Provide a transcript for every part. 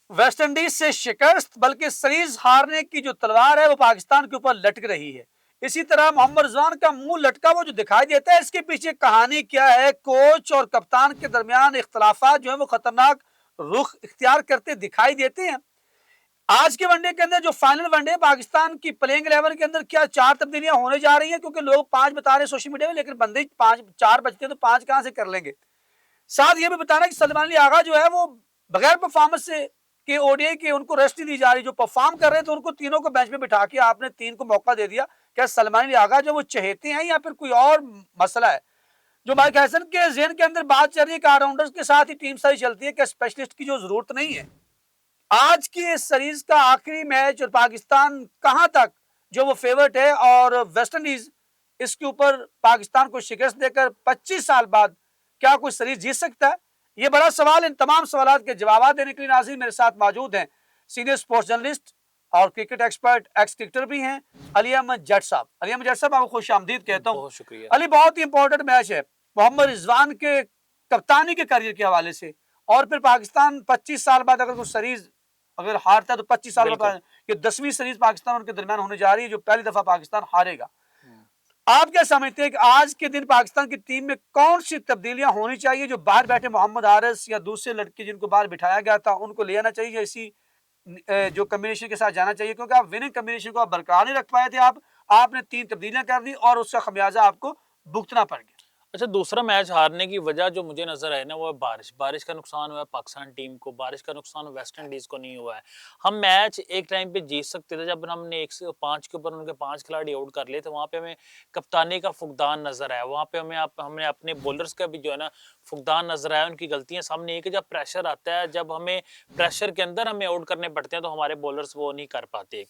West Indies से शिकस्त, बल्कि सीरीज हारने की जो तलवार है वो पाकिस्तान के ऊपर लटक रही है। इसी तरह मोहम्मद रिजवान का मुंह लटका वो जो दिखाई देता है, इसके पीछे कहानी क्या है? कोच और कप्तान के दरमियान इख्तलाफात जो है वो खतरनाक रुख इख्तियार करते दिखाई देते हैं। आज के वनडे के अंदर जो फाइनल वनडे पाकिस्तान की प्लेइंग 11 के अंदर क्या 4 तब्दीलियां होने जा रही हैं, क्योंकि लोग 5 बता रहे हैं सोशल मीडिया में, लेकिन बंदे 5 4 बचते तो 5 कहां से कर लेंगे। साथ ये भी बताना कि सलमान अली आगा जो है वो बगैर परफॉर्मेंस से के ओडीआई के उनको रेस्ट नहीं दी जा रही। जो परफॉर्म कर रहे थे उनको तीनों को बेंच पे बिठा के आपने 3 को मौका दे दिया। क्या सलमान अली आगा जो वो चहेते हैं या फिर कोई और मसला है? जो माइक हैसन के ज़हन के अंदर बात चल रही है कि ऑलराउंडर्स के साथ ही टीम सारी चलती है, क्या स्पेशलिस्ट की जो जरूरत नहीं है? आज की इस सीरीज का आखिरी मैच और पाकिस्तान कहां तक जो वो फेवरेट है, और वेस्ट इंडीज इसके ऊपर पाकिस्तान को शिकस्त देकर 25 साल बाद क्या कोई सीरीज जीत सकता है? ये बड़ा सवाल। इन तमाम सवालों के जवाब देने के लिए नाज़रीन मेरे साथ मौजूद हैं सीनियर स्पोर्ट्स जर्नलिस्ट और क्रिकेट एक्सपर्ट, एक्स क्रिकेटर भी हैं, अली अहमद जट साहब। अली अहमद जट साहब, आपको खुश आमदीद कहता हूँ। बहुत शुक्रिया अली, बहुत ही इंपॉर्टेंट मैच है मोहम्मद रिजवान के कप्तानी के करियर के हवाले से, और फिर पाकिस्तान 25 साल बाद अगर कोई सीरीज अगर हारता है तो 25 साल बाद ये 10वीं सीरीज पाकिस्तान उनके दरमियान होने जा रही है, जो पहली दफा पाकिस्तान हारेगा। आप क्या समझते हैं कि आज के दिन पाकिस्तान की टीम में कौन सी तब्दीलियां होनी चाहिए? जो बाहर बैठे मोहम्मद हारिस या दूसरे लड़के जिनको बाहर बिठाया गया था उनको ले आना चाहिए, इसी जो कम्बिनेशन के साथ जाना चाहिए? क्योंकि आप विनिंग कम्बिनेशन को आप बरकरार नहीं रख पाए थे, आपने 3 तब्दीलियां कर दी और उसका खमियाजा आपको भुगतना पड़ गया। अच्छा, दूसरा मैच हारने की वजह जो मुझे नजर आई ना वो है बारिश का नुकसान हुआ है पाकिस्तान टीम को, बारिश का नुकसान वेस्ट इंडीज को नहीं हुआ है। हम मैच एक टाइम पे जीत सकते थे जब हमने 1 से 5 के ऊपर उनके 5 खिलाड़ी आउट कर लिए थे। वहां पे हमें कप्तानी का फुकदान नजर आया, वहां पे हमने अपने बॉलर्स का भी जो है ना फुकदान नजर आया, उनकी गलतियां सामने। एक जब प्रेशर आता है, जब हमें प्रेशर के अंदर हमें आउट करने पड़ते हैं तो हमारे बॉलर्स वो नहीं कर पाते।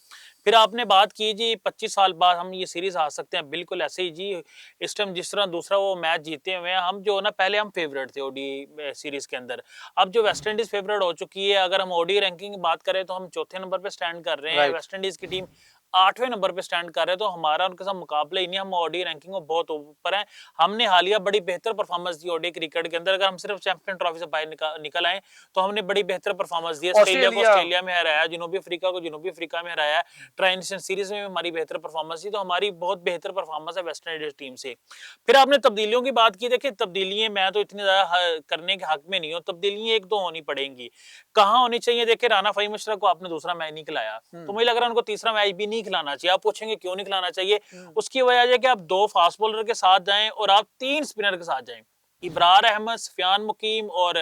फिर आपने बात की जी 25 साल बाद हम ये सीरीज हार सकते हैं, बिल्कुल ऐसे ही जी। इस टाइम जिस तरह दूसरा वो मैच जीते हुए हैं, हम जो ना पहले हम फेवरेट थे ओडी सीरीज के अंदर, अब जो वेस्ट इंडीज फेवरेट हो चुकी है। अगर हम ओडी रैंकिंग की बात करें तो हम चौथे नंबर पे स्टैंड कर रहे हैं, वेस्ट इंडीज की टीम 8वें नंबर पे स्टैंड कर रहे हैं, तो हमारा उनके साथ मुकाबला ही नहीं। हम ओडी रैंकिंग में बहुत ऊपर हैं। हमने हालिया बड़ी बेहतर परफॉर्मेंस दी ओडी क्रिकेट के अंदर। अगर हम सिर्फ चैंपियन ट्रॉफी से बाहर निकल आए तो हमने बड़ी बेहतर परफॉर्मेंस दी है। ऑस्ट्रेलिया को ऑस्ट्रेलिया में हराया, जनूबी अफ्रीका को जनूबी अफ्रीका में हराया, ट्राई नेशन सीरीज में हमारी बेहतर परफॉर्मेंस थी। तो हमारी बहुत बेहतर परफॉर्मेंस है वेस्ट इंडीज टीम से। फिर आपने तब्दीलियों की बात की, देखिए तब्दीलियां मैं तो इतनी ज्यादा करने के हक में नहीं हूँ, तब्दीलियां 1-2 होनी पड़ेंगी। कहाँ होनी चाहिए? देखिए राना फ़हीम अशरफ को आपने दूसरा मैच नहीं खिलाया, तो मुझे लग रहा है उनको तीसरा मैच भी नहीं खिलाना चाहिए। आप पूछेंगे क्यों नहीं खिलाना चाहिए? उसकी वजह है कि आप 2 फास्ट बॉलर के साथ जाएं और आप 3 स्पिनर के साथ जाएं, इब्रार अहमद, सुफियान मुकीम और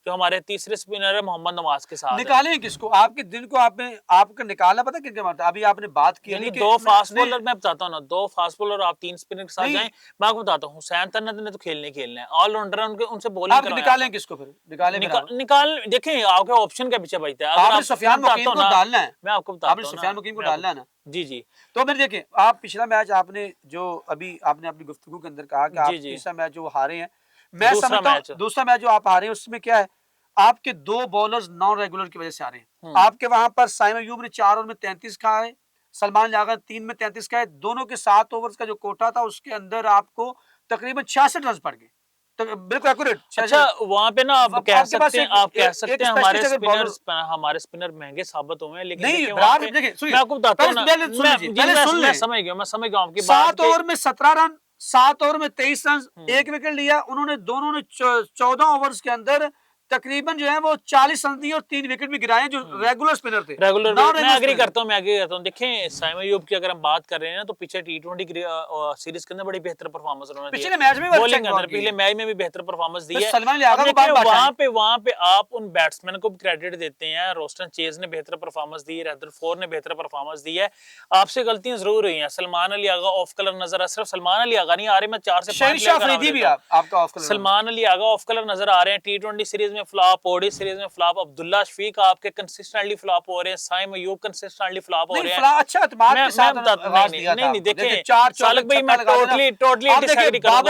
जो हमारे तीसरे स्पिनर है मोहम्मद नवाज के साथ। निकालें किसको? आपके दिन को आपको निकालना पता किनके मारता? अभी आपने बात की नहीं, 2 फास्ट बॉलर मैं बताता हूँ ना, 2 फास्ट बॉलर आप 3 स्पिनर के साथ जाएं। मैं आपको बताता हूँ, हुसैन तन्नत ने तो खेलने है, ऑलराउंडर है, उनसे बॉलिंग करवाएं। निकालें किसको फिर? निकाल देखें आपके ऑप्शन के पीछे बचता है। आपने सुफियान मुकीम को डालना है, मैं आपको बताता हूं, आपने सुफियान मुकीम को डालना है ना। जी जी। तो फिर देखें, आप पिछला मैच आपने जो अभी आपने अपनी गुफ्तगू के अंदर कहा कि आप तीसरा मैच जो हारे हैं, मैं समझता हूं दूसरा मैच जो आप हारे हैं उसमें क्या है, आपके 2 बॉलर्स नॉन रेगुलर की वजह से आ रहे हैं। आपके वहां पर साइम अयूब ने 4 ओवर में 33 खाए, सलमान अली 3 में 33 खाए। दोनों के 7 ओवर्स का जो कोटा था उसके अंदर आपको तकरीबन 66 रन पड़ गए, तो बिल्कुल एक्यूरेट। अच्छा, वहां पे ना आप कह सकते हैं हमारे स्पिनर महंगे साबित हुए हैं, लेकिन नहीं, मैं आपको बताता हूं, मैं समझ गया आपकी बात। 7 ओवर में 17 रन, 7 ओवर में 23 रन, 1 विकेट लिया उन्होंने। दोनों ने 14 ओवर्स के अंदर तकरीबन जो है वो 40 रन दिए और 3 विकेट भी गिराए, जो रेगुलर स्पिनर थे। मैं एग्री करता हूं। देखें साइम अयूब की अगर हम बात कर रहे हैं ना, तो पीछे T20 सीरीज के अंदर बड़ी बेहतर परफॉर्मेंस उन्होंने दी है। पिछले मैच में भी बेहतर परफॉर्मेंस दी है। वहां पे आप उन बैट्समैन को भी क्रेडिट देते हैं। रोस्टन चेज ने बेहतर परफॉर्मेंस दी है, रदरफोर्ड ने बेहतर परफॉर्मेंस दी है। आपसे गलतियां जरूर हुई हैं। सलमान अली आगा ऑफ कलर नजर आ, सिर्फ सलमान अली आगा नहीं आ रहे, मैं 4 से 5 सलमान अली आगा ऑफ कलर नजर आ रहे हैं। T20 सीरीज में फ्लॉप, ओडी सीरीज में फ्लॉप, अब्दुल्ला शफीक आपके कंसिस्टेंटली फ्लॉप हो रहे हैं, साइम अयूब कंसिस्टेंटली फ्लॉप हो रहे हैं। अच्छा एतमाद के साथ नहीं देखिए सालक भाई, मैं टोटली डिसएग्री करूंगा।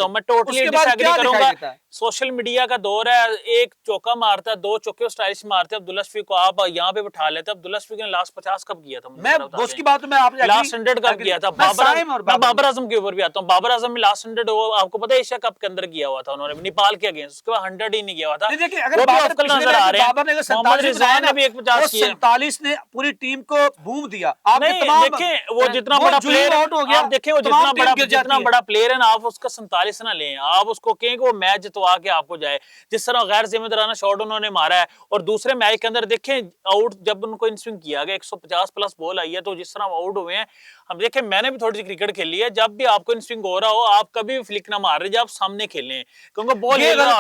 मैं टोटली डिसएग्री करूंगा सोशल मीडिया का दौर है, एक चौका मारता है, 2 चौके स्टाइलिश मारते हैं अब्दुल्ला शफीक को, आप यहाँ पे बिठा लेते हैं। अब्दुल्ला शफीक ने लास्ट 50 कब किया था? मैं उसकी बात मैं आप लास्ट 100 कब किया था? बाबर आजम के ऊपर भी आता हूँ। बाबर आजम में लास्ट 100 आपको पता है एशिया कप के अंदर किया हुआ था उन्होंने, नेपाल के अगेंस्ट, उसके बाद 100 ही नहीं किया हुआ था। देखिए अगर बाबर नजर आ रहे हैं, बाबर ने मोहम्मद रिजवान ने भी 150 किया, 47 ने पूरी टीम को बूम दिया। आप देखें वो जितना बड़ा प्लेयर आप देखें, वो जितना बड़ा प्लेयर है ना, आप उसका 47 ना लें, आप उसको कहें कि वो मैच जितवा के आपको जाए। जिस तरह गैर जिम्मेदाराना शॉट उन्होंने मारा है, और दूसरे मैच के अंदर देखें आउट जब उनको इन स्विंग किया गया 150 प्लस बॉल आई है, तो जिस तरह आउट हुए हैं, हम देखें, मैंने भी थोड़ी सी क्रिकेट खेली है, जब भी आपको इन स्विंग हो रहा हो, आप कभी भी फ्लिक ना मार रहे, जब आप सामने खेलें, क्योंकि बॉल हिल रहा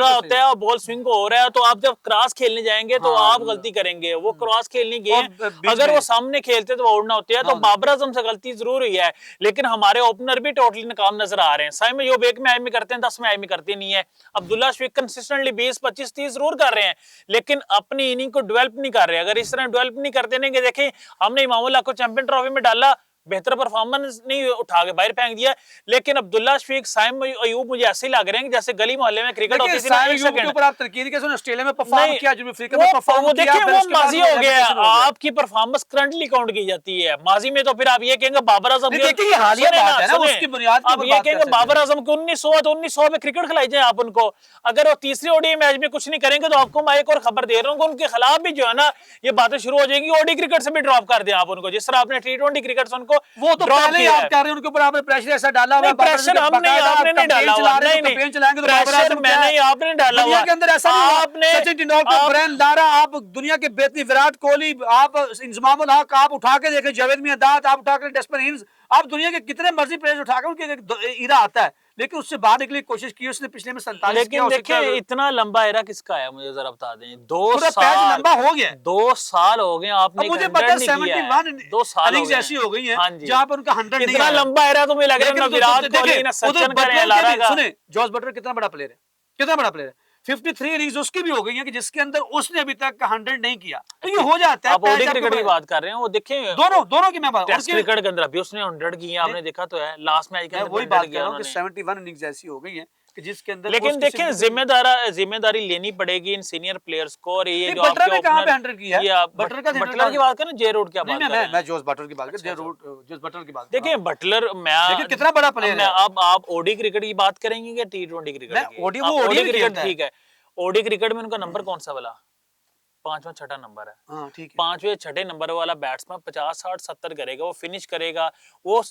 होता है और बॉल स्विंग हो रहा है, तो आप जब क्रॉस खेलने जाएंगे तो आप गलती करेंगे। वो क्रॉस खेलने गए, अगर वो सामने खेलते तो आउट ना होते हैं। तो बाबर आजम से गलती जरूर हुई है, लेकिन हमारे ओपनर भी टोटली नाकाम नजर आ रहे हैं। साइम अयूब एक मैच में करते हैं, 10 मैच में करते नहीं है। अब्दुल्ला शफीक कंसिस्टेंटली 20, 25, 30 जरूर कर रहे हैं, लेकिन अपनी इनिंग को डेवलप नहीं कर रहे। अगर इस तरह डेवलप नहीं करते नहीं, देखें हमने इमामुल्लाह को चैंपियन ट्रॉफी में डाला, बेहतर परफॉर्मेंस नहीं उठा के बाहर फेंक दिया, लेकिन अब्दुल्ला शफीक, साइम अयूब मुझे ऐसे ही लग रहे हैं जैसे गली मोहल्ले में क्रिकेट होती थी। साइम अयूब के ऊपर आप तनकीद कैसे, ऑस्ट्रेलिया में परफॉर्म किया, जो अफ्रीका में परफॉर्म किया, देखिए वो माजी हो गया, आपकी परफॉर्मेंस करंटली काउंट की जाती है। माजी में तो फिर आप ये कहेंगे बाबर आजम, देखिए ये हालिया बात है ना, उसकी बुनियाद आप ये कहेंगे बाबर आजम को 1900 में क्रिकेट खिलाई जाए आप उनको, अगर वो तीसरे ओडीआई मैच में कुछ नहीं करेंगे तो आपको मैं एक और खबर दे रहा हूँ, उनके खिलाफ भी जो है ना ये बातें शुरू हो जाएंगी, ओडी क्रिकेट से भी ड्रॉप कर दें आप उनको, जिस तरह आपने T20 क्रिकेट से उनको वो तो पहले ही आप कह रहे हैं उनके ऊपर आपने प्रेशर ऐसा डाला हुआ है। प्रेशर हमने आपने नहीं डाला हुआ, नहीं कैंपेन चलाएंगे तो प्रेशर मैंने आपने डाला हुआ, दुनिया के अंदर ऐसा नहीं, आपने सचिन तेंदुलकर, ब्रायन लारा, आप दुनिया के बेहतरीन विराट कोहली, आप इंजमामुल हक, आप उठा के देखें जावेद मियांदाद, आप उठा के डेस्मन हिल्स, आप दुनिया के कितने मर्जी प्लेयर्स उठा के उनके ईरा आता है, लेकिन उससे बाहर निकलने की कोशिश की उसने पिछले में 47। लेकिन देखिए इतना लंबा एरा किसका है, मुझे जरा बता दें। 2 साल लंबा हो गया, 2 साल हो गए आपने, मुझे पता 71 2 साल ऐसी हो गई है जहां पर उनका 100 नहीं, इतना लंबा एरा तो मुझे लग रहा है विराट कोहली ना सचिन का लारा का। सुने जॉस बटलर कितना बड़ा प्लेयर है, कितना बड़ा प्लेयर है, 53 इनिंग्स उसकी भी हो गई है कि जिसके अंदर उसने अभी तक 100 नहीं किया, तो ये हो जाता है। आप ओडी क्रिकेट की बात कर रहे हैं, वो देखें दोनों की मैं बात, टेस्ट क्रिकेट के अंदर अभी उसने 100 की है, आपने देखा तो है लास्ट मैच के अंदर वही बात कर रहा हूं कि 71 इनिंग्स ऐसी हो गई है कि जिसके अंदर, लेकिन देखें जिम्मेदारी लेनी पड़ेगी इन सीनियर प्लेयर्स को। और ये जो बटलर ने कहां पे 100 किया है, बटलर की बात करें, जे रूट की बात करें, मैं जोस बटलर की बात कर, जोस बटलर की बात देखिए बटलर, देखिए कितना बड़ा प्लेयर है। अब आप ओडी क्रिकेट की बात करेंगे या T20 क्रिकेट की? ओडी क्रिकेट ठीक है, ओडी क्रिकेट में उनका नंबर कौन सा वाला? 5वां 6ठा नंबर है। हाँ, ठीक है। 5वें 6ठे नंबर वाला बैट्समैन 50 60 70 करेगा, वो फिनिश करेगा, वो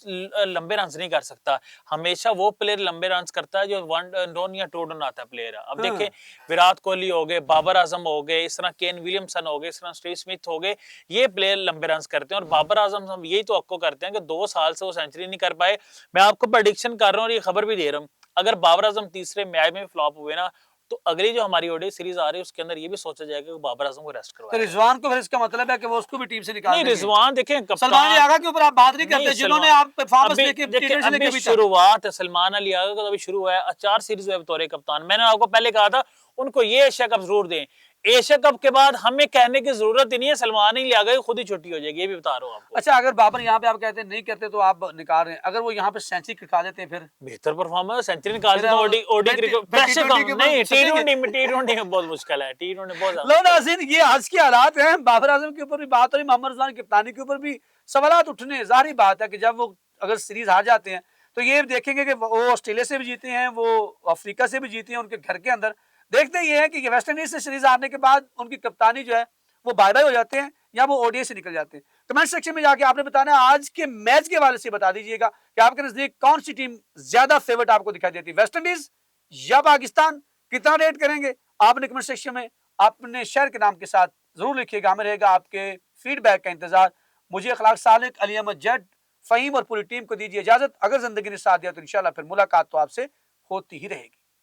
लंबे रन नहीं कर सकता। हमेशा वो प्लेयर लंबे रन करता है जो 1 डाउन या 2 डाउन आता है प्लेयर। अब देखें विराट कोहली हो गए, बाबर आजम हो गए, इस तरह केन विलियमसन हो गए, इस तरह स्टीव स्मिथ हो गए, ये प्लेयर लंबे रन करते हैं। और बाबर आजम हम यही तो आपको करते हैं कि 2 साल से वो सेंचुरी नहीं कर पाए। मैं आपको प्रेडिक्शन कर रहा हूँ और ये खबर भी दे रहा हूँ, अगर बाबर आजम तीसरे मैच में फ्लॉप हुए ना, तो अगली जो हमारी ओडी सीरीज आ रही है उसके अंदर ये भी सोचा जाएगा कि बाबर आजम को रेस्ट करवाएं। तो रिजवान को फिर इसका मतलब है कि वो उसको भी टीम से निकाल देंगे। नहीं, रिजवान देखें सलमान अली आगा के ऊपर आप बात नहीं करते, जिन्होंने आप परफॉर्मेंस लेके शुरुआत है सलमान अली आगा का, अभी शुरू हुआ है, 4 सीरीज हुए बतौर कप्तान। मैंने आपको पहले कहा था उनको ये एशिया कप जरूर दें, एशिया कप के बाद हमें कहने की जरूरत ही नहीं है, सलमान ही आ गए, खुद ही छुट्टी हो जाएगी, ये भी बता रहा हूँ आपको। अच्छा, अगर बाबर यहाँ पे आप कहते हैं नहीं करते तो आप निकाल रहे हैं, अगर वो यहाँ पे सेंचुरी खा देते हैं फिर बेहतर परफॉर्मेंस, सेंचुरी निकाल देते हैं, ओडी क्रिकेट प्रेशर कम नहीं, T20 में बहुत मुश्किल है, T20 बहुत लो नाज़रीन, ये आज के हालात हैं। बाबर आजम के ऊपर भी बात हो रही, मोहम्मद रिजवान कप्तानी के ऊपर भी सवालात उठने, जाहिर बात है कि जब वो अगर सीरीज हार जाते हैं तो ये देखेंगे कि वो ऑस्ट्रेलिया से भी जीते हैं, वो अफ्रीका से भी जीते हैं उनके घर के अंदर। देखते ये है कि वेस्ट इंडीज से सीरीज हारने के बाद उनकी कप्तानी जो है वो बाय बाय हो जाते हैं या वो ओडीआई से निकल जाते हैं। कमेंट सेक्शन में जाके आपने बताना आज के मैच के हवाले से बता दीजिएगा कि आपके नजदीक कौन सी टीम ज्यादा फेवरेट आपको दिखाई देती है, वेस्ट इंडीज या पाकिस्तान, कितना रेट करेंगे आपने कमेंट सेक्शन में अपने शहर के नाम के साथ जरूर लिखिएगा। हमें रहेगा आपके फीडबैक का इंतजार। मुझे अखलाक सालिक, अली अहमद जट, फहीम और पूरी टीम को दीजिए इजाजत। अगर जिंदगी ने साथ दिया तो इंशाल्लाह फिर मुलाकात तो आपसे होती ही रहेगी।